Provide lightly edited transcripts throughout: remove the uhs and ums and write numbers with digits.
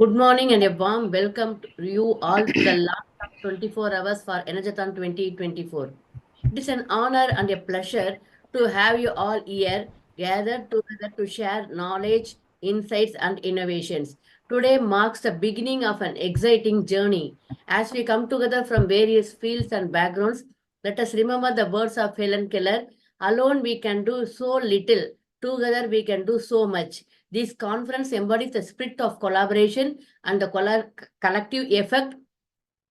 Good morning and a warm welcome to you all to the last of 24 hours for ENERGETHON 2024. It is an honor and a pleasure to have you all here gathered together to share knowledge, insights, and innovations. Today marks the beginning of an exciting journey. As we come together from various fields and backgrounds, let us remember the words of Helen Keller: alone we can do so little, together we can do so much. This conference embodies the spirit of collaboration and the collective effort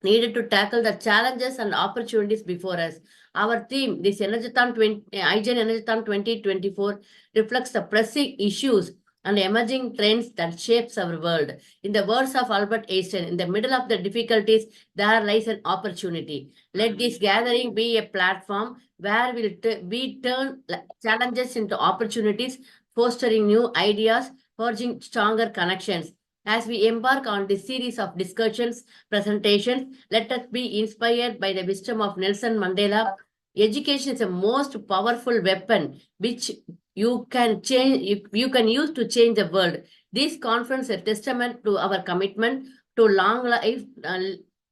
needed to tackle the challenges and opportunities before us. Our theme, this IGEN ENERGATHON 2024, reflects the pressing issues and emerging trends that shapes our world. In the words of Albert Einstein, in the middle of the difficulties, there lies an opportunity. Let this gathering be a platform where we turn challenges into opportunities, fostering new ideas, forging stronger connections. As we embark on this series of discussions, presentations, let us be inspired by the wisdom of Nelson Mandela. Education is the most powerful weapon which you can use to change the world. This conference is a testament to our commitment to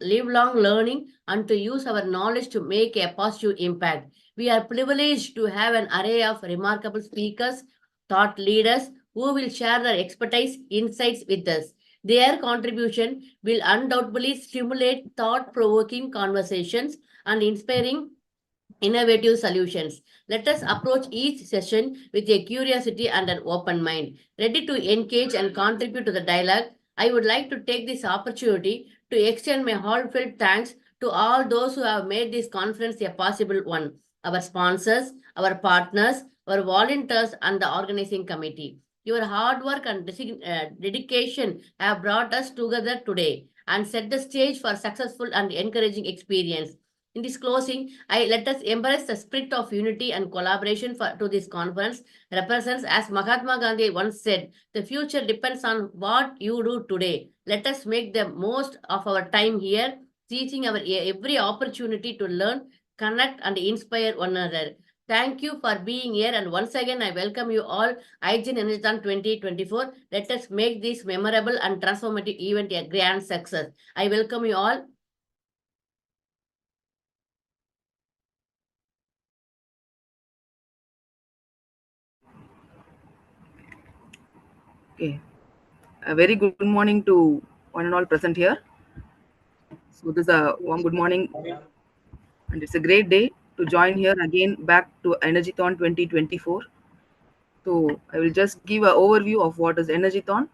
lifelong learning and to use our knowledge to make a positive impact. We are privileged to have an array of remarkable speakers, thought leaders who will share their expertise, insights with us. Their contribution will undoubtedly stimulate thought-provoking conversations and inspiring innovative solutions. Let us approach each session with a curiosity and an open mind, ready to engage and contribute to the dialogue. I would like to take this opportunity to extend my heartfelt thanks to all those who have made this conference a possible one: our sponsors, our partners, our volunteers, and the organizing committee. Your hard work and dedication have brought us together today and set the stage for successful and encouraging experience. In this closing, I let us embrace the spirit of unity and collaboration to this conference represents, as Mahatma Gandhi once said, the future depends on what you do today. Let us make the most of our time here, seizing our every opportunity to learn, connect, and inspire one another. Thank you for being here, and once again, I welcome you all. IGEN ENERGATHON 2024. Let us make this memorable and transformative event a grand success. I welcome you all. Okay. A very good morning to one and all present here. So this is a warm good morning, and it's a great day to join here again back to ENERGETHON 2024. So I will just give an overview of what is ENERGETHON.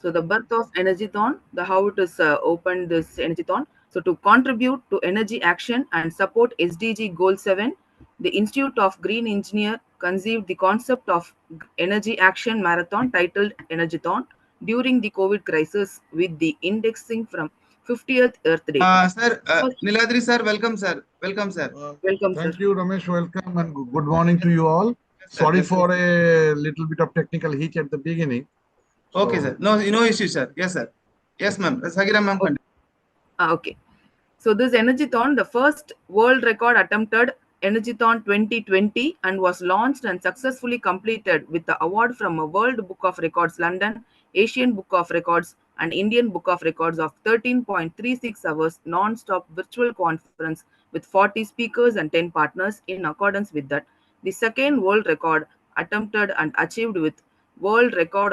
So the birth of ENERGETHON, the how it is opened this ENERGETHON. So to contribute to energy action and support SDG Goal 7, the Institute of Green Engineer conceived the concept of energy action marathon titled ENERGETHON during the COVID crisis with the indexing from 50th Earth Day. Sir, Niladri sir, welcome sir. Welcome sir. Welcome Thank sir. you, Ramesh. Welcome and good morning to you all. Sorry for a little bit of technical hitch at the beginning. Okay, sir. No issue, sir. Yes, sir. Yes, ma'am. Sagira ma'am. Okay. Okay. So this ENERGETHON, the first world record attempted ENERGETHON 2020 and was launched and successfully completed with the award from a World Book of Records London, Asian Book of Records and Indian Book of Records of 13.36 hours non-stop virtual conference with 40 speakers and 10 partners. In accordance with that, the second world record attempted and achieved with world record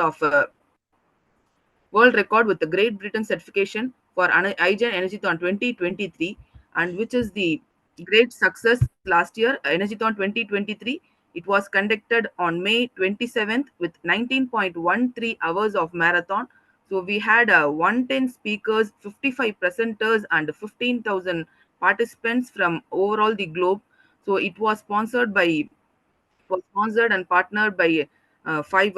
with the Great Britain certification for IGEN ENERGETHON 2023, and which is the great success last year, ENERGETHON 2023. It was conducted on May 27th with 19.13 hours of marathon. So we had 110 speakers, 55 presenters, and 15,000 participants from overall the globe. So it was sponsored and partnered by five.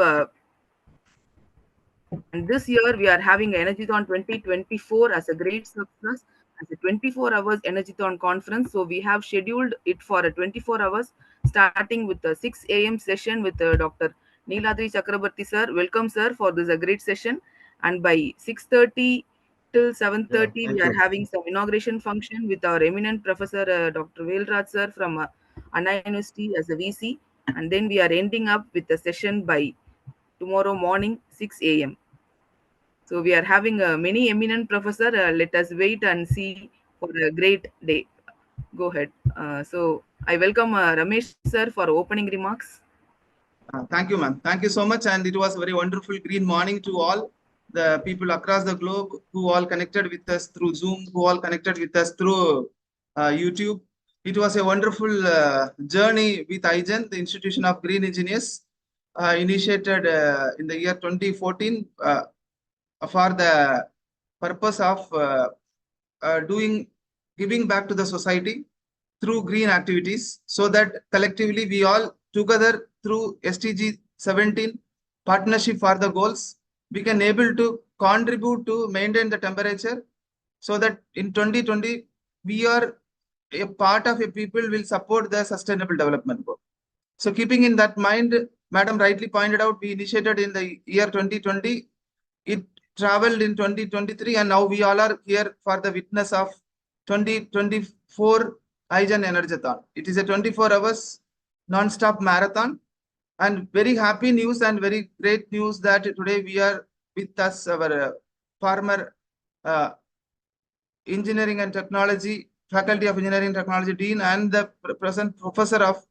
And this year we are having ENERGETHON 2024 as a great success as a 24 hours ENERGETHON conference. So we have scheduled it for a 24 hours starting with the 6 a.m. session with Dr. Neeladri Chakrabarti sir. Welcome sir for this great session. And by 6:30 till 7:30 we are having some inauguration function with our eminent professor Dr. Velraj sir from Anna University as a VC. And then we are ending up with the session by tomorrow morning 6 a.m. So we are having many eminent professor. Let us wait and see for a great day. Go ahead. So I welcome Ramesh sir for opening remarks. Thank you, ma'am. Thank you so much. And it was a very wonderful green morning to all the people across the globe who all connected with us through Zoom, who all connected with us through YouTube. It was a wonderful journey with IGEN, the Institution of Green Engineers, initiated in the year 2014 for the purpose of giving back to the society through green activities, so that collectively we all together through SDG 17 partnership for the goals, we can able to contribute to maintain the temperature, so that in 2020 we are a part of a people will support the sustainable development goal. So keeping in that mind, madam rightly pointed out, we initiated in the year 2020, it traveled in 2023, and now we all are here for the witness of 2024 IGEN ENERGATHON. It is a 24 hours non-stop marathon, and very happy news and very great news that today we are with us, our former engineering and technology, faculty of engineering and technology dean, and the present professor of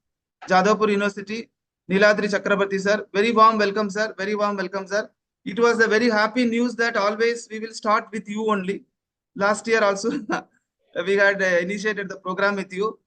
Jadavpur University, Niladri Chakrabarti sir. Very warm welcome, sir. Very warm welcome, sir. It was a very happy news that always we will start with you only. Last year also we had initiated the program with you.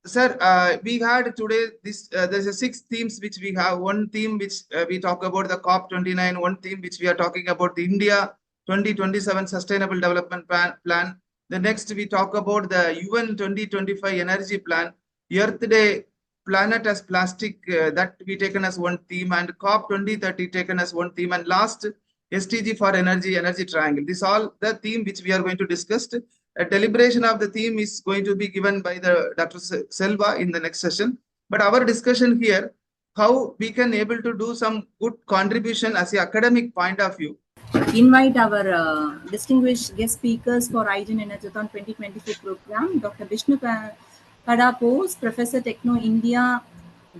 Sir, we had today this, there's a 6 themes which we have. One theme which we talk about the COP29, one theme which we are talking about the India 2027 Sustainable Development Plan. The next we talk about the UN 2025 Energy Plan, EARTHDAY, Planet as Plastic, that we taken as one theme, and COP 2030 taken as one theme, and last SDG for energy triangle. This all the theme which we are going to discuss. A deliberation of the theme is going to be given by the Dr. Selva in the next session. But our discussion here, how we can able to do some good contribution as an academic point of view. Invite our distinguished guest speakers for IGEN ENERGATHON 2024 program, Dr. Bishnu Bose, Professor Techno India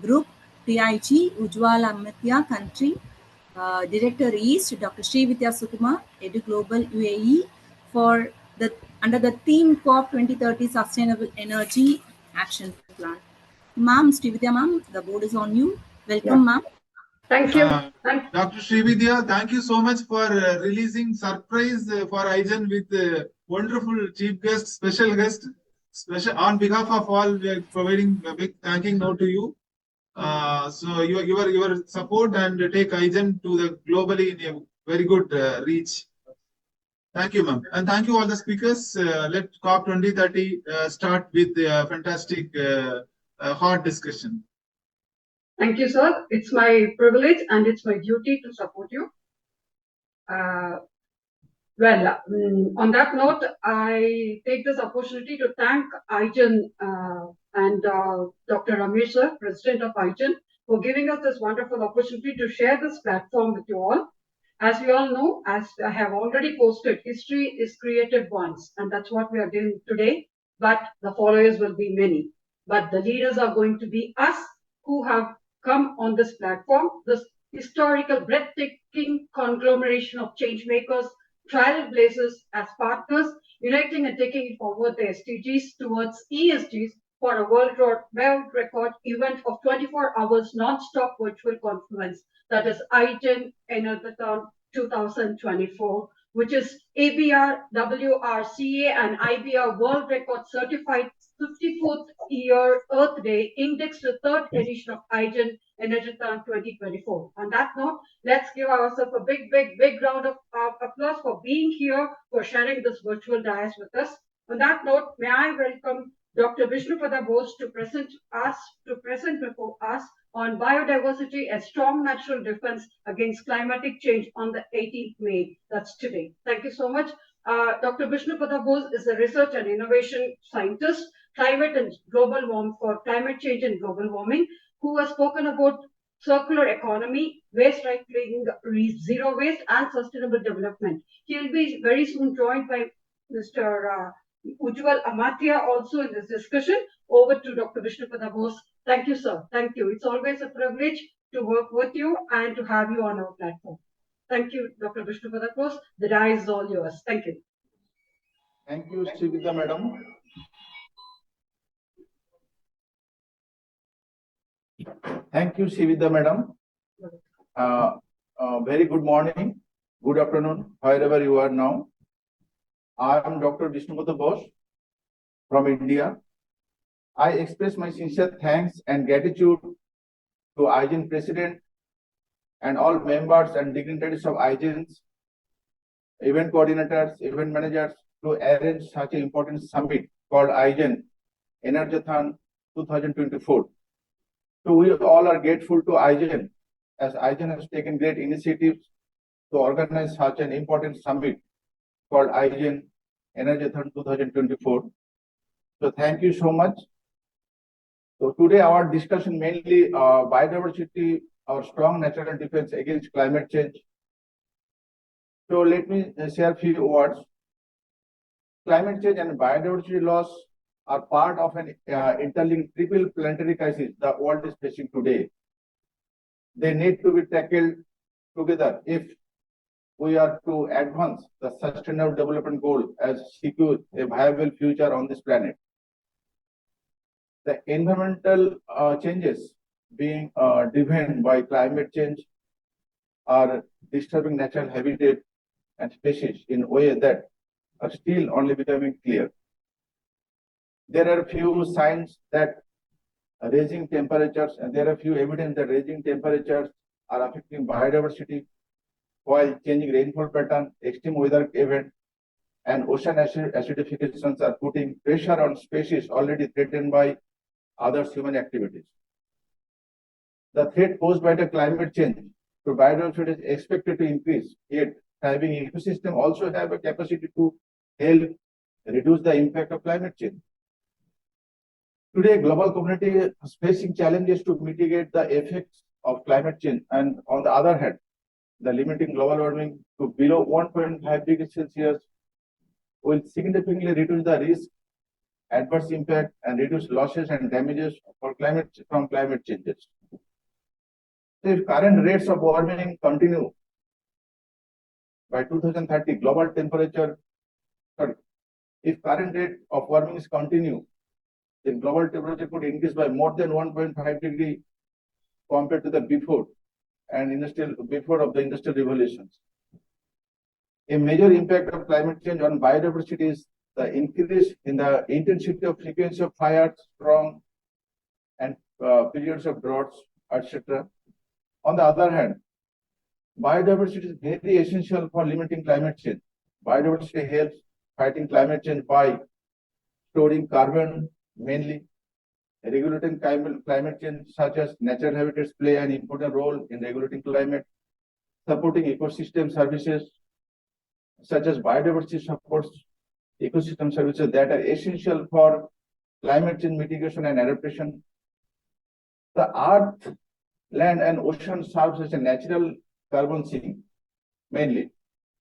Group, TIG, Ujjwal Amatya, Country, Director East, Dr. Srividhya Sukumar, ENERGETHON Global UAE, for the under the theme COP 2030 Sustainable Energy Action Plan. Ma'am, Srividhya ma'am, the board is on you. Welcome, ma'am. Thank you. Dr. Srividhya, thank you so much for releasing surprise for IGEN with wonderful chief guest, special guest. On behalf of all, we are providing a big thanking note to you. So your support and take IGEN to the globally in a very good reach. Thank you, ma'am. And thank you all the speakers. Let COP 2030 start with a fantastic hard discussion. Thank you, sir. It's my privilege and it's my duty to support you. On that note, I take this opportunity to thank IGEN and Dr. Ramesh sir, President of IGEN, for giving us this wonderful opportunity to share this platform with you all. As we all know, as I have already posted, history is created once, and that's what we are doing today, but the followers will be many. But the leaders are going to be us who have come on this platform, this historical, breathtaking conglomeration of change makers, trailblazers as partners, uniting and taking it forward the SDGs towards ESGs for a world record event of 24 hours non-stop virtual confluence, that is IGEN ENERGATHON 2024, which is ABR, WRCA, and IBR World Record certified 54th year Earth Day, indexed to 3rd edition of IGEN ENERGATHON 2024. On that note, let's give ourselves a big round of applause for being here, for sharing this virtual dais with us. On that note, may I welcome Dr. Bishnu Bose to present before us on biodiversity, a strong natural defense against climatic change on the 18th May. That's today. Thank you so much. Dr. Bishnu Bose is a research and innovation scientist, climate and global warming for climate change and global warming, who has spoken about circular economy, waste recycling, zero waste, and sustainable development. He'll be very soon joined by Mr. Ujjwal Amatya also in this discussion. Over to Dr. Bishnu Bose. Thank you, sir. Thank you. It's always a privilege to work with you and to have you on our platform. Thank you, Dr. Bishnu, for the course. The die is all yours. Thank you. Thank you, Srividhya madam. Thank you, Srividhya madam. Very good morning, good afternoon, wherever you are now. I am Dr. Bishnu Bose from India. I express my sincere thanks and gratitude to IGEN President and all members and dignitaries of IGEN's, event coordinators, event managers to arrange such an important summit called IGEN ENERGATHON 2024. So we all are grateful to IGEN as IGEN has taken great initiatives to organize such an important summit called IGEN ENERGATHON 2024. So thank you so much. So today our discussion mainly biodiversity, our strong natural defense against climate change. So let me share a few words. Climate change and biodiversity loss are part of an interlinked triple planetary crisis the world is facing today. They need to be tackled together if we are to advance the sustainable development goal as secure a viable future on this planet. The environmental changes being driven by climate change are disturbing natural habitat and species in a way that are still only becoming clear. There are few signs that rising temperatures, and there are few evidence that rising temperatures are affecting biodiversity, while changing rainfall pattern, extreme weather event, and ocean acidifications are putting pressure on species already threatened by other human activities. The threat posed by the climate change to biodiversity is expected to increase, yet thriving ecosystem also have a capacity to help reduce the impact of climate change. Today, global community is facing challenges to mitigate the effects of climate change, and on the other hand, the limiting global warming to below 1.5 degrees Celsius will significantly reduce the risk, adverse impact, and reduce losses and damages from climate changes. So if current rates of warming continue, by 2030, if current rate of warming is continue, then global temperature could increase by more than 1.5 degree compared to the before of the industrial revolutions. A major impact of climate change on biodiversity is the increase in the intensity of frequency of fires, storms, and periods of droughts, etc. On the other hand, biodiversity is very essential for limiting climate change. Biodiversity helps fighting climate change by storing carbon, mainly regulating climate change, such as natural habitats play an important role in regulating climate, supporting ecosystem services, such as biodiversity supports ecosystem services that are essential for climate change mitigation and adaptation. The earth, land, and ocean serves as a natural carbon sink, mainly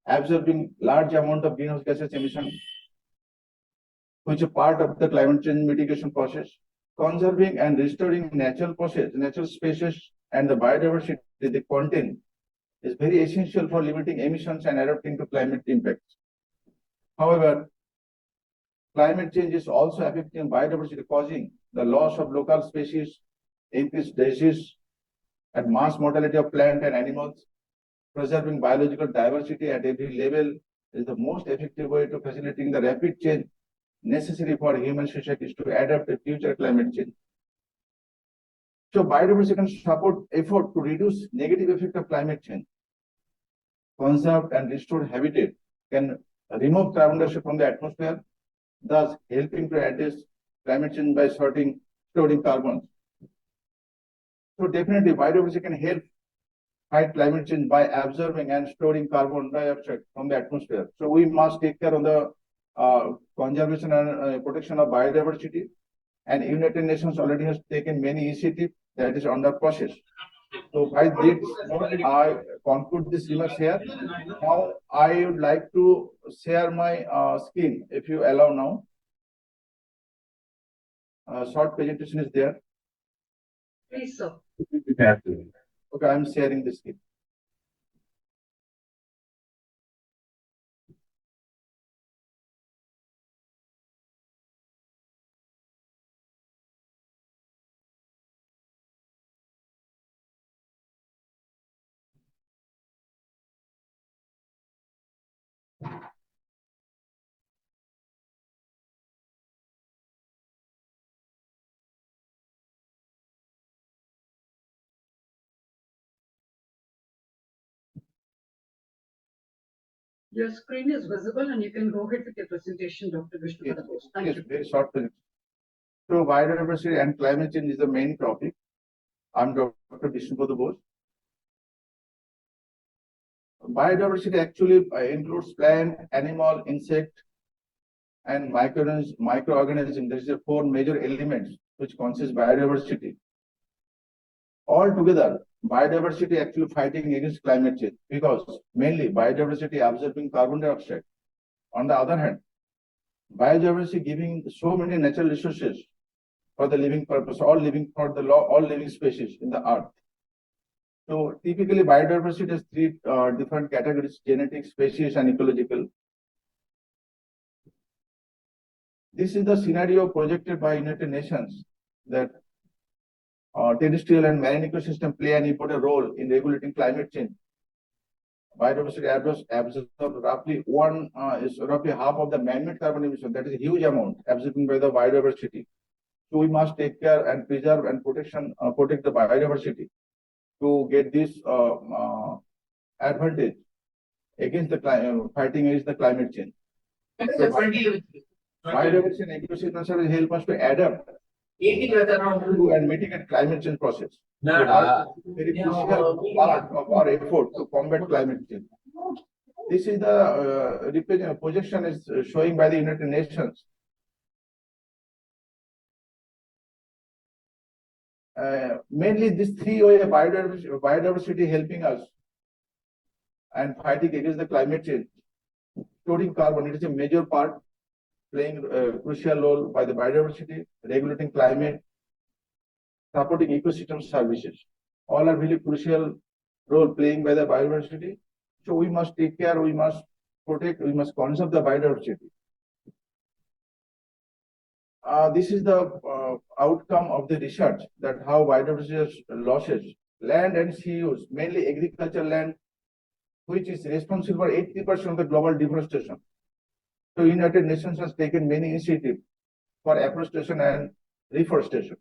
absorbing large amount of greenhouse gases emission, which are part of the climate change mitigation process. Conserving and restoring natural species, and the biodiversity they contain is very essential for limiting emissions and adapting to climate impacts. However, climate change is also affecting biodiversity, causing the loss of local species, increased disease, and mass mortality of plant and animals. Preserving biological diversity at every level is the most effective way to facilitating the rapid change necessary for human societies to adapt to future climate change. So biodiversity can support effort to reduce negative effect of climate change. Conserved and restored habitat can remove carbon dioxide from the atmosphere, thus helping to address climate change by storing carbon. So definitely biodiversity can help fight climate change by absorbing and storing carbon dioxide from the atmosphere. So we must take care of the conservation and protection of biodiversity, and United Nations already has taken many initiatives that is under process. So by this, I conclude this remarks here. Now I would like to share my screen, if you allow now. Short presentation is there. Please, sir. Okay, I'm sharing the screen. Your screen is visible and you can go ahead with your presentation, Dr. Bishnu. Yes, Thank yes, you. very short presentation. So biodiversity and climate change is the main topic. I'm Dr. Bishnu Bose. Biodiversity actually includes plant, animal, insect, and microorganisms. There is 4 major elements which consist biodiversity. Altogether, biodiversity actually fighting against climate change because mainly biodiversity absorbing carbon dioxide. On the other hand, biodiversity giving so many natural resources for the living purpose, all living species in the earth. So typically biodiversity has 3 different categories: genetic, species, and ecological. This is the scenario projected by United Nations that terrestrial and marine ecosystem play an important role in regulating climate change. Biodiversity absorbs roughly half of the man-made carbon emission. That is a huge amount absorbed by the biodiversity. So we must take care and preserve and protect the biodiversity to get this advantage against the fighting against the climate change. So biodiversity and ecosystem services help us to adapt to and mitigate climate change process. Very crucial part of our effort to combat climate change. This is the projection is showing by the United Nations. Mainly these 3 ways biodiversity helping us and fighting against the climate change. Storing carbon, it is a major part, playing a crucial role by the biodiversity, regulating climate, supporting ecosystem services. All are really crucial role playing by the biodiversity. So we must take care, we must protect, we must conserve the biodiversity. This is the outcome of the research that how biodiversity losses, land and sea use, mainly agricultural land, which is responsible for 80% of the global deforestation. So United Nations has taken many initiatives for afforestation and reforestation.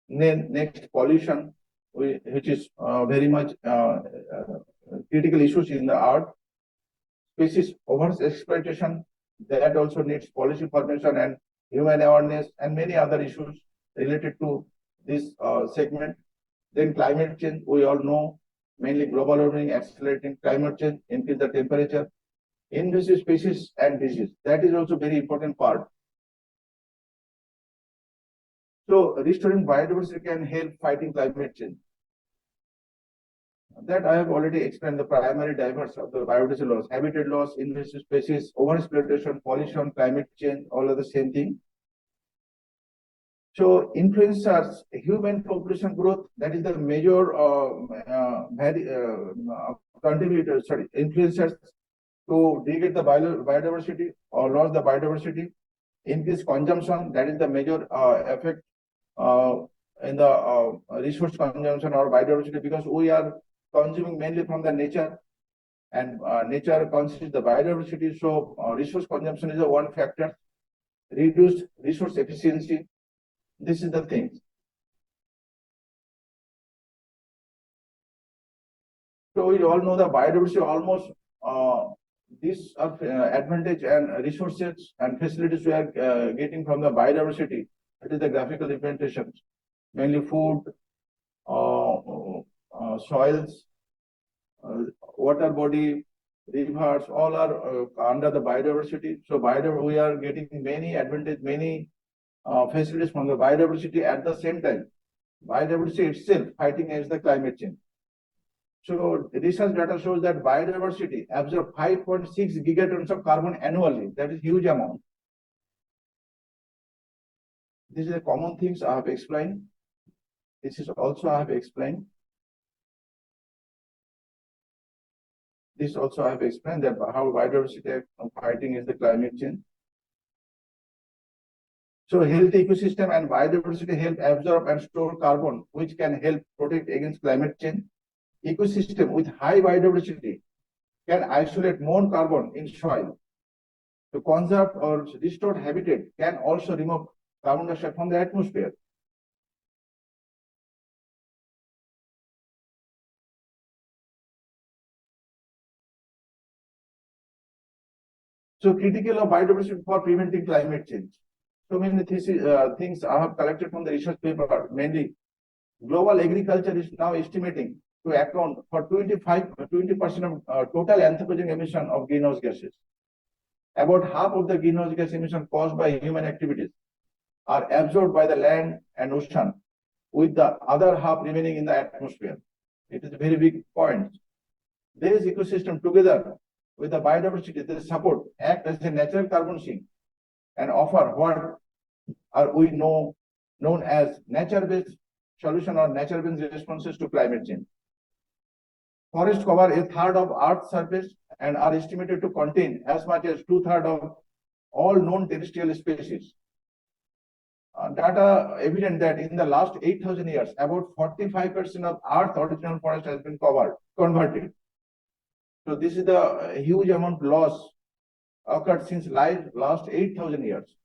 Then next, pollution, which is very much critical issues in the earth. Species overexploitation, that also needs policy formation and human awareness and many other issues related to this segment. Then climate change, we all know, mainly global warming, accelerating climate change, increase the temperature, invasive species and disease. That is also very important part. So restoring biodiversity can help fighting climate change. That I have already explained the primary drivers of the biodiversity loss: habitat loss, invasive species, overexploitation, pollution, climate change, all are the same thing. So influencers, human population growth, that is the major contributors, influencers to degrade the biodiversity or lose the biodiversity. Increase consumption, that is the major effect in the resource consumption or biodiversity, because we are consuming mainly from the nature, and nature constitutes the biodiversity. So resource consumption is the one factor. Reduced resource efficiency. This is the thing. So we all know the biodiversity almost these are advantage and resources and facilities we are getting from the biodiversity. It is the graphical representations, mainly food, soils, water body, rivers, all are under the biodiversity. So we are getting many advantage, many facilities from the biodiversity. At the same time, biodiversity itself fighting against the climate change. So research data shows that biodiversity absorbs 5.6 gigatons of carbon annually. That is huge amount. This is the common things I have explained. This is also I have explained. This also I have explained that how biodiversity fighting is the climate change. So healthy ecosystem and biodiversity help absorb and store carbon, which can help protect against climate change. Ecosystem with high biodiversity can isolate more carbon in soil. To conserve or restore habitat can also remove carbon dioxide from the atmosphere. So critical of biodiversity for preventing climate change. So many things I have collected from the research paper. Mainly, global agriculture is now estimating to account for 20% of total anthropogenic emission of greenhouse gases. About half of the greenhouse gas emission caused by human activities are absorbed by the land and ocean, with the other half remaining in the atmosphere. It is a very big point. These ecosystems, together with the biodiversity they support, act as a natural carbon sink and offer what we know known as nature-based solution or nature-based responses to climate change. Forests cover a third of Earth's surface and are estimated to contain as much as 2/3 of all known terrestrial species. Data evident that in the last 8,000 years, about 45% of Earth's original forest has been converted. So this is the huge amount loss occurred since last 8,000 years.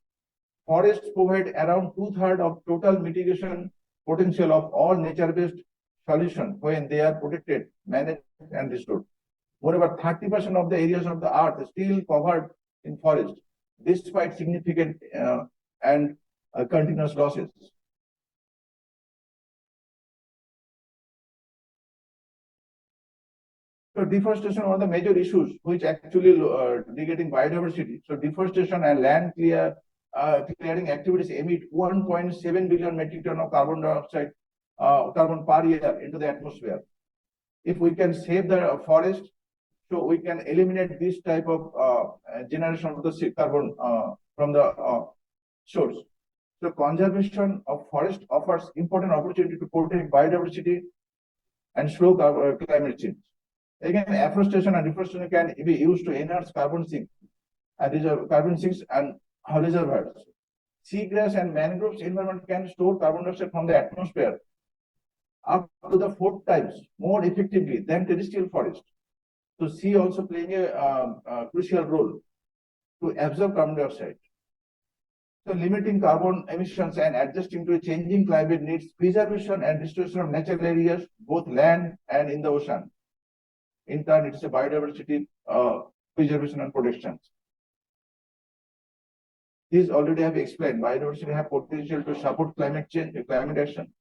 Forests provide around 2/3 of total mitigation potential of all nature-based solutions when they are protected, managed, and restored. Moreover, 30% of the areas of the earth is still covered in forest, despite significant and continuous losses. So deforestation are the major issues which actually negating biodiversity. So deforestation and land clearing activities emit 1.7 billion metric ton of carbon dioxide, carbon per year into the atmosphere. If we can save the forest, so we can eliminate this type of generation of the carbon from the source. So conservation of forest offers important opportunity to protect biodiversity and slow climate change. Again, afforestation and deforestation can be used to enhance carbon sinks and reservoirs. Seagrass and mangroves environment can store carbon dioxide from the atmosphere up to the 4 times more effectively than terrestrial forest. So sea also playing a crucial role to absorb carbon dioxide. So limiting carbon emissions and adjusting to a changing climate needs preservation and restoration of natural areas, both land and in the ocean. In turn, it is a biodiversity preservation and protection. These already have explained. Biodiversity have potential to support climate change, climate action.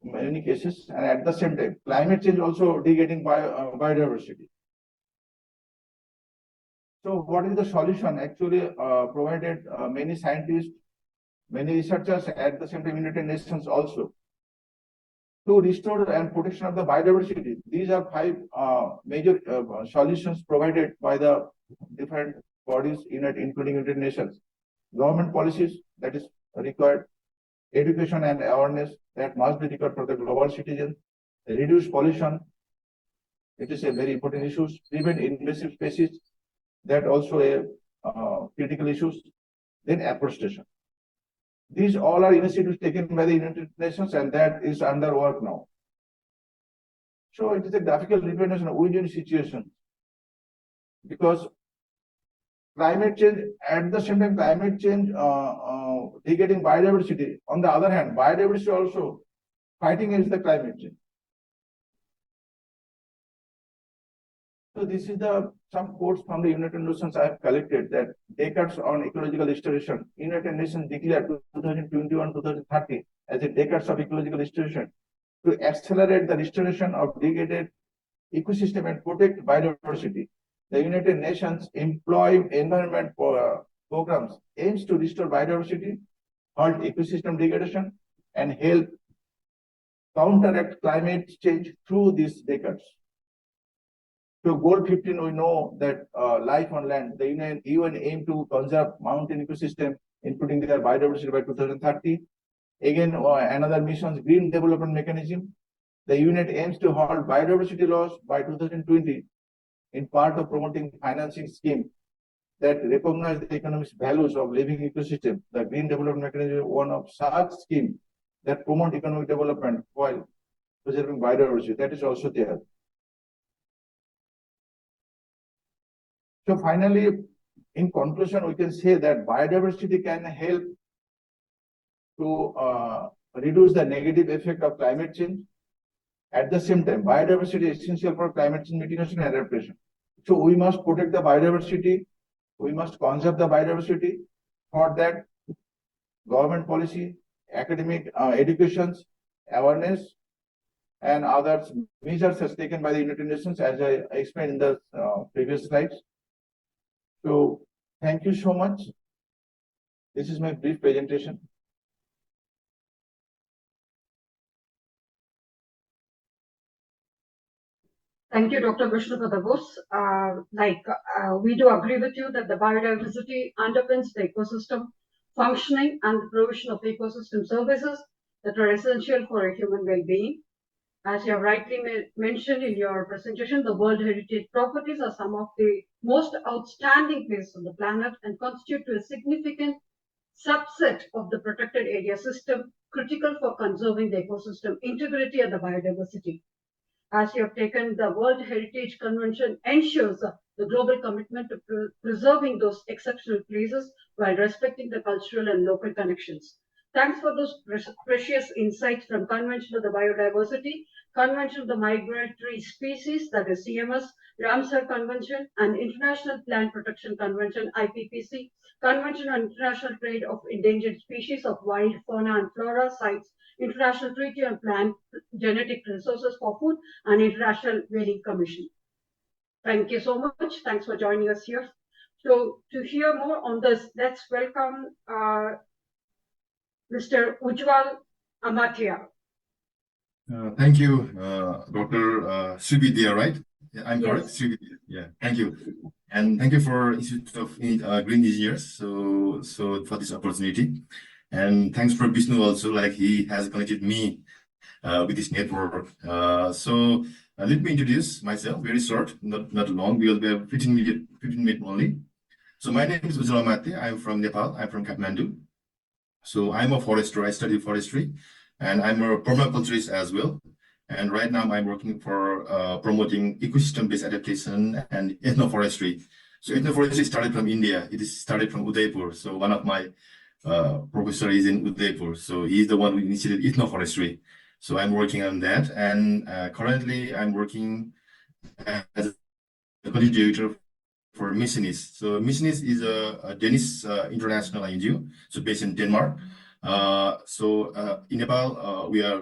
In many cases, and at the same time, climate change also degrading biodiversity. So, what is the solution? Actually, provided many scientists, many researchers, at the same time, United Nations also. To restore and protection of the biodiversity, these are 5 major solutions provided by the different bodies, including United Nations. Government policies that is required, education and awareness that must be required for the global citizens, reduce pollution, it is a very important issue, prevent invasive species, that also a critical issues, then afforestation. These all are initiatives taken by the United Nations and that is under work now. So it is a graphical representation of win-win situation because climate change, at the same time, climate change degrading biodiversity. On the other hand, biodiversity also fighting against the climate change. So this is some quotes from the United Nations I have collected that decades on ecological restoration. United Nations declared 2021-2030 as a decades of ecological restoration to accelerate the restoration of degraded ecosystem and protect biodiversity. The United Nations Environment Programs aims to restore biodiversity, halt ecosystem degradation, and help counteract climate change through these decades. So goal 15, we know that life on land, the UN aim to conserve mountain ecosystem, including their biodiversity by 2030. Again, another mission's green development mechanism. The unit aims to halt biodiversity loss by 2020 in part of promoting financing scheme that recognize the economic values of living ecosystem. The green development mechanism is one of such schemes that promote economic development while preserving biodiversity. That is also there. So finally, in conclusion, we can say that biodiversity can help to reduce the negative effect of climate change. At the same time, biodiversity is essential for climate change mitigation and adaptation. So we must protect the biodiversity. We must conserve the biodiversity. For that, government policy, academic educations, awareness, and other measures as taken by the United Nations, as I explained in the previous slides. So thank you so much. This is my brief presentation. Thank you, Dr. Bishnu, for the Bose. We do agree with you that the biodiversity underpins the ecosystem functioning and the provision of ecosystem services that are essential for human well-being. As you have rightly mentioned in your presentation, the World Heritage Properties are some of the most outstanding places on the planet and constitute a significant subset of the protected area system, critical for conserving the ecosystem integrity and the biodiversity. As you have taken, the World Heritage Convention ensures the global commitment to preserving those exceptional places while respecting the cultural and local connections. Thanks for those precious insights from Convention of the Biodiversity, Convention of the Migratory Species, that is CMS, Ramsar Convention, and International Plant Protection Convention, IPPC, Convention on International Trade of Endangered Species of Wild Fauna and Flora, CITES, International Treaty on Plant Genetic Resources for Food, and International Whaling Commission. Thank you so much. Thanks for joining us here. So to hear more on this, let's welcome Mr. Ujjwal Amatya. Thank you, Dr. Srividhya, right? Yeah, I'm correct? Yes. Srividhya. Yeah, thank you. And thank you for Institute of Green Engineers for this opportunity. And thanks for Bishnu also, like he has connected me with this network. Let me introduce myself, very short, not long, because we have 15 minutes only. So my name is Ujjwal Amatya. I'm from Nepal. I'm from Kathmandu. So I'm a forester. I study forestry, and I'm a permaculturist as well. And right now I'm working for promoting ecosystem-based adaptation and ethnoforestry. So ethnoforestry started from India. It is started from Udaipur. So one of my professor is in Udaipur. So he's the one who initiated ethnoforestry. So I'm working on that. And currently I'm working as a country director for Missionis. So Missionis is a Danish international NGO, so based in Denmark. In Nepal, we are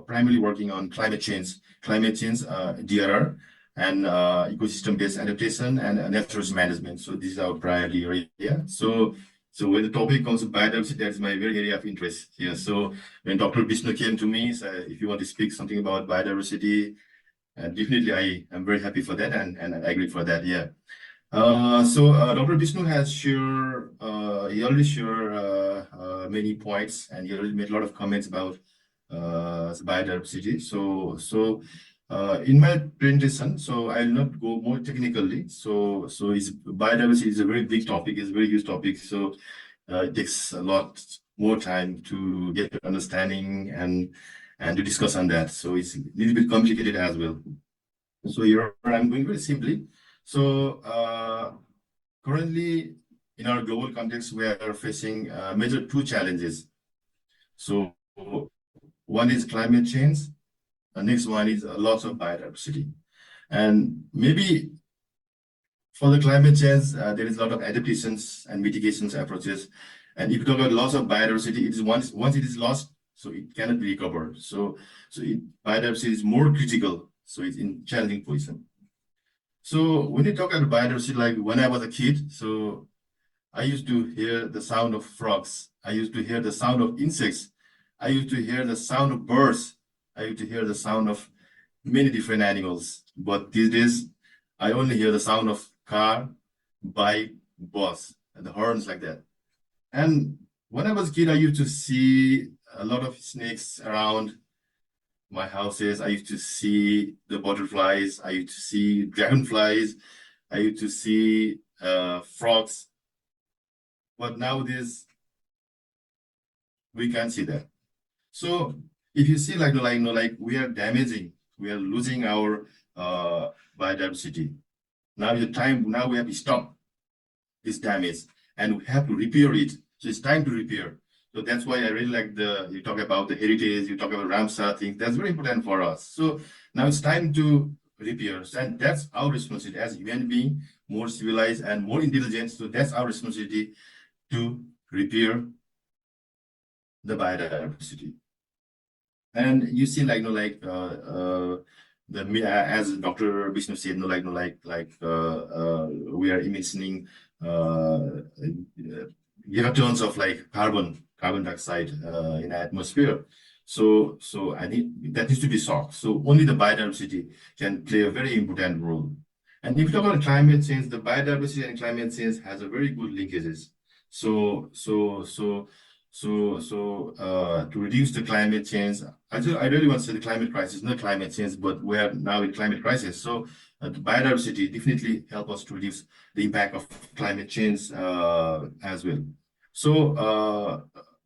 primarily working on climate change, DRR, and ecosystem-based adaptation and natural management. So this is our priority area. So when the topic comes to biodiversity, that's my very area of interest here. So when Dr. Bishnu came to me, so if you want to speak something about biodiversity, definitely I am very happy for that, and I agree for that. Yeah. Dr. Bishnu has shared, he already shared many points, and he already made a lot of comments about biodiversity. In my presentation, so I will not go more technically. So biodiversity is a very big topic, it's a very huge topic. So it takes a lot more time to get an understanding and to discuss on that. So it's a little bit complicated as well. So here I'm going very simply. So currently in our global context, we are facing major two challenges. So one is climate change. The next one is loss of biodiversity. And maybe for the climate change, there is a lot of adaptations and mitigations approaches. And if you talk about loss of biodiversity, it is once it is lost, so it cannot be recovered. So biodiversity is more critical. So it's in challenging position. So when you talk about biodiversity, like when I was a kid, so I used to hear the sound of frogs. I used to hear the sound of insects. I used to hear the sound of birds. I used to hear the sound of many different animals. But these days, I only hear the sound of car, bike, bus, and the horns like that. And when I was a kid, I used to see a lot of snakes around my houses. I used to see the butterflies. I used to see dragonflies. I used to see frogs. But nowadays, we can't see that. So if you see like we are damaging, we are losing our biodiversity. Now is the time, now we have to stop this damage and we have to repair it. So it's time to repair. So that's why I really like you talk about the heritage, you talk about Ramsar things. That's very important for us. So now it's time to repairs, and that's our responsibility as human being, more civilized and more intelligent. So that's our responsibility to repair the biodiversity. And you see, like, as Dr. Bishnu said, we are emitting gigatons of carbon dioxide in the atmosphere. So I think that needs to be solved. So only the biodiversity can play a very important role. And if you talk about climate change, the biodiversity and climate change has a very good linkages. To reduce the climate change, I really want to say the climate crisis, not climate change, but we are now in climate crisis. So the biodiversity definitely help us to reduce the impact of climate change as well. So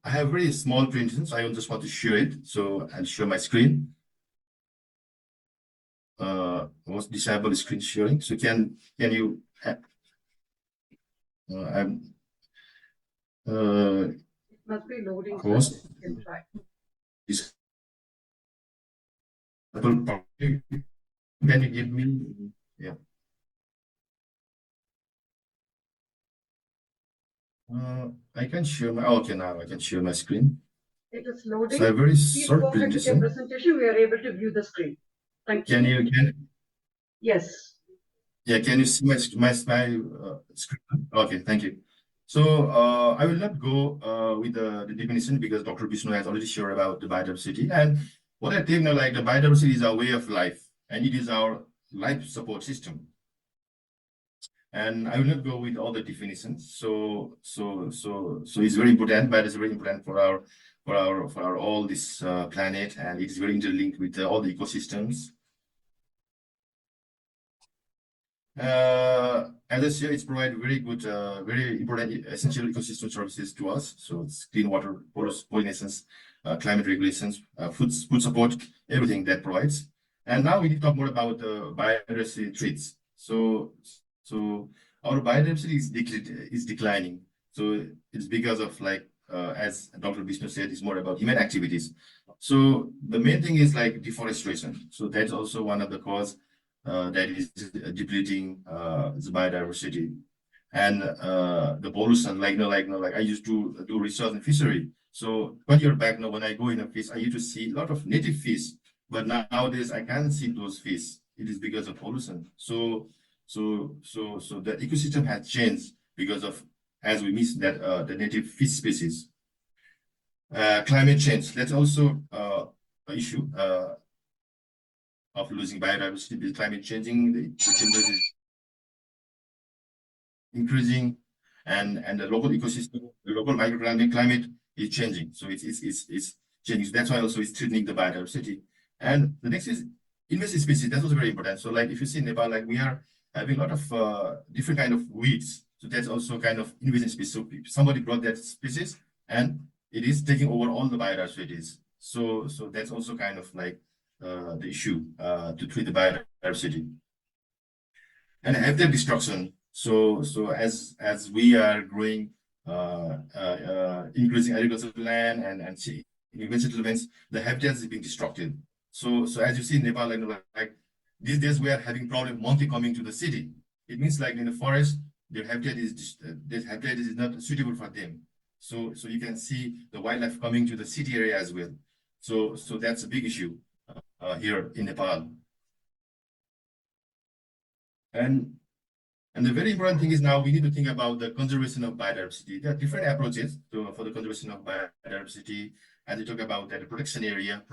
I have very small presentation, so I just want to share it. So I'll share my screen. Was disable screen sharing. So can you? Must be loading. Host. You can try. Can you give me? Yeah. I can share my. Okay, now I can share my screen. It is loading. So a very Please short go ahead with your presentation. presentation. We are able to view the screen. Thank you. Can you? Yes. Yeah, can you see my screen? Okay, thank you. So I will not go with the definition because Dr. Bishnu has already shared about the biodiversity. And what I think now, like the biodiversity is our way of life, and it is our life support system. And I will not go with all the definitions. So it's very important, but it's very important for our all this planet, and it's very interlinked with all the ecosystems. As I said, it's provide very good, very important essential ecosystem services to us. So it's clean water, pollinations, climate regulations, food support, everything that provides. And now we need to talk more about biodiversity threats. So our biodiversity is declining. So it's because of as Dr. Bishnu said, it's more about human activities. So the main thing is like deforestation. So that's also one of the cause that is depleting the biodiversity. And the pollution, I used to do research in fishery. So 1 year back now, when I go in a fish, I used to see a lot of native fish, but nowadays I can't see those fish. It is because of pollution. So the ecosystem has changed because of, as we miss that the native fish species. Climate change, that's also an issue of losing biodiversity. With climate changing, the temperature is increasing, and the local ecosystem, the local microclimate is changing. So it's changing. So that's why also it's threatening the biodiversity. And the next is invasive species. That was very important. So like if you see in Nepal, like we are having a lot of different kind of weeds. So that's also kind of invasive species. So somebody brought that species and it is taking over all the biodiversities. So that's also kind of like the issue to treat the biodiversity. And habitat destruction. So as we are growing, increasing agricultural land and urban settlements, the habitat is being destructed. So as you see in Nepal, like these days we are having problem monkey coming to the city. It means like in the forest, their habitat is not suitable for them. So you can see the wildlife coming to the city area as well. So that's a big issue here in Nepal. And the very important thing is now we need to think about the conservation of biodiversity. There are different approaches for the conservation of biodiversity. And they talk about that protection area,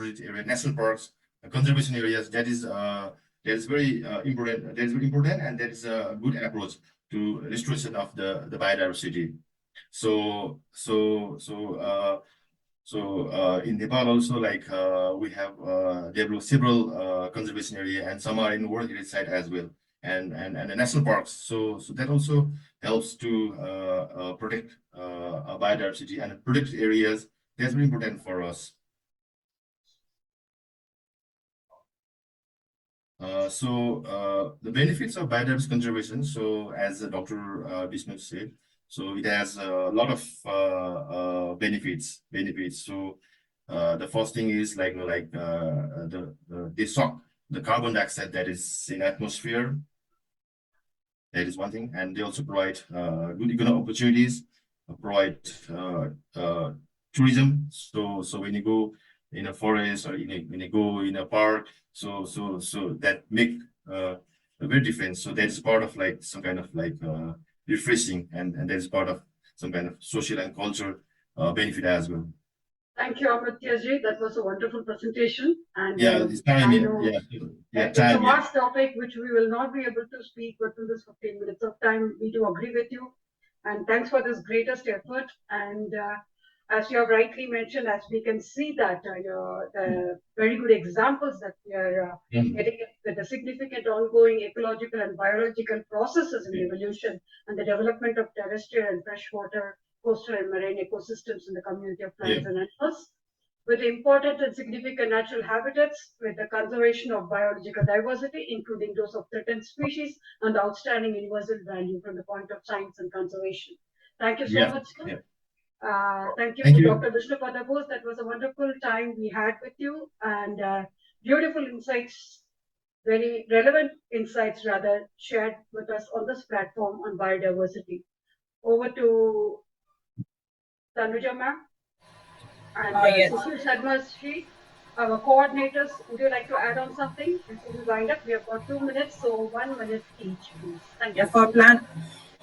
national parks, conservation areas. That is very important. That is very important, and that is a good approach to restoration of the biodiversity. So in Nepal also, like we have developed several conservation area, and some are in World Heritage Site as well, and the national parks. So that also helps to protect biodiversity and protect areas. That's very important for us. The benefits of biodiversity conservation. So as Dr. Bishnu said, so it has a lot of benefits. So the first thing is they the carbon dioxide that is in atmosphere. That is one thing, and they also provide good economic opportunities, provide tourism. So when you go in a forest or when you go in a park, so that make a very difference. So that's part of like some kind of like refreshing, and that is part of some kind of social and cultural benefit as well. Thank you, Amatya ji. That was a wonderful presentation. And yeah, it's time. It's a vast topic which we will not be able to speak within this 15 minutes of time. We do agree with you. And thanks for this greatest effort. And as you have rightly mentioned, as we can see that very good examples that we are getting with the significant ongoing ecological and biological processes in evolution and the development of terrestrial and freshwater, coastal and marine ecosystems in the community of plants and animals, with important and significant natural habitats, with the conservation of biological diversity, including those of threatened species, and the outstanding universal value from the point of science and conservation. Thank you so much, sir. Thank you to Dr. Bishnu. That was a wonderful time we had with you, and beautiful insights, very relevant insights rather, shared with us on this platform on biodiversity. Over to Tanuja ma'am and Sushil Sharma Shri, our coordinators. Would you like to add on something before we wind up? We have got 2 minutes, so 1 minute each, please. Thank you.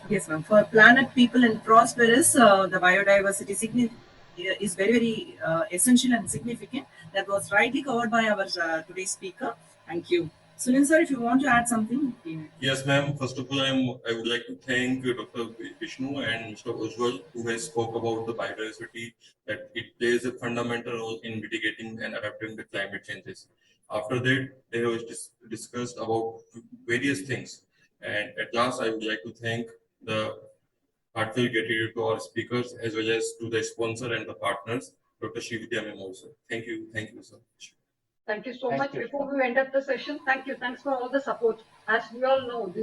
Yes, ma'am. For planet, people, and prosperous, the biodiversity is very, very essential and significant. That was rightly covered by our today's speaker. Thank you. Sunil sir, if you want to add something. Yes, ma'am. First of all, I would like to thank Dr. Bishnu and Mr. Ujjwal, who has spoke about the biodiversity, that it plays a fundamental role in mitigating and adapting to climate changes. After that, they have discussed about various things. And at last, I would like to thank the heartfelt gratitude to our speakers as well as to the sponsor and the partners, Dr. Srividhya ma'am also. Thank you so much. Thank you so much. Before we end up the session, thank you. Thanks for all the support. As we all know,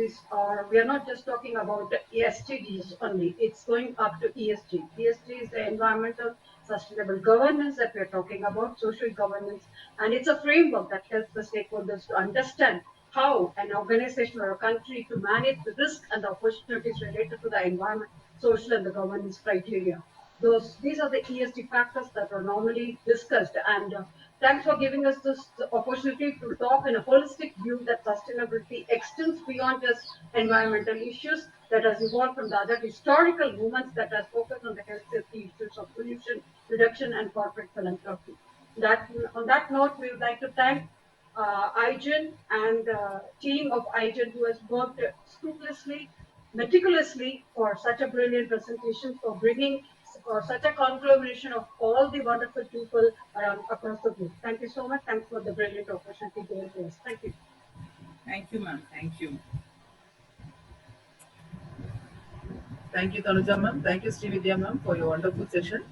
we are not just talking about the SDGs only. It's going up to ESG. ESG is the environmental sustainable governance that we're talking about, social governance, and it's a framework that helps the stakeholders to understand how an organization or a country to manage the risk and the opportunities related to the environment, social, and the governance criteria. These are the ESG factors that are normally discussed, and thanks for giving us this opportunity to talk in a holistic view that sustainability extends beyond just environmental issues, that has evolved from the other historical movements that has focused on the health safety issues of pollution reduction and corporate philanthropy. On that note, we would like to thank IGEN and the team of IGEN who has worked scrupulously, meticulously for such a brilliant presentation, for bringing such a conglomeration of all the wonderful people across the group. Thank you so much. Thanks for the brilliant opportunity given to us. Thank you. Thank you, ma'am. Thank you. Thank you, Tanuja ma'am. Thank you, Srividhya ma'am, for your wonderful session.